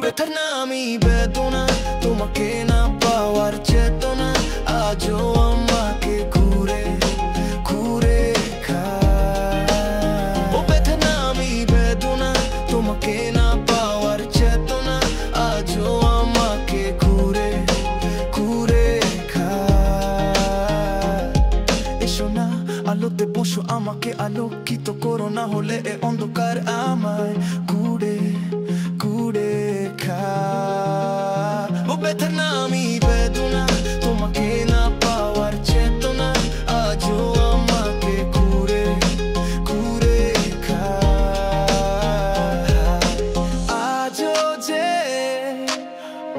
ব্যথার নামই বেদনা, তোমাকে না পাওয়ার চেতনা আজও আমাকে ঘুরে ঘুরে খায়। ব্যথার নামই বেদনা, তোমাকে না পাওয়ার চেতনা আজও আমাকে ঘুরে ঘুরে খায়। এসো না আলোতে বসো, আমাকে আলোকিত করো, না হলে এ অন্ধকার আমায় ঘুরে ঘুরে খায়। ব্যথার নামই বেদনা, তোমাকে না পাওয়ার চেতনা আজও আমাকে ঘুরে ঘুরে খায়। আজও যে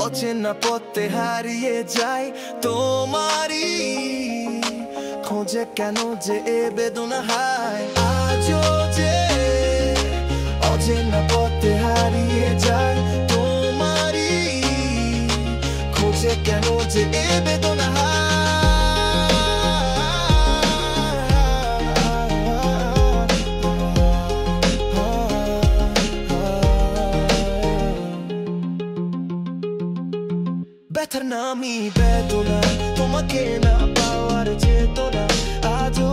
অচেনা পথে হারিয়ে যায় তোমারই খোঁজে, কেন যে এ বেদনা হায়। আজও যে অচেনা পথে হারিয়ে যায় তোমারই খোঁজে, কেন যে এ বেদনা হায়। ব্যথার নামই বেদনা, তোমাকে না পাওয়ার চেতনা আজও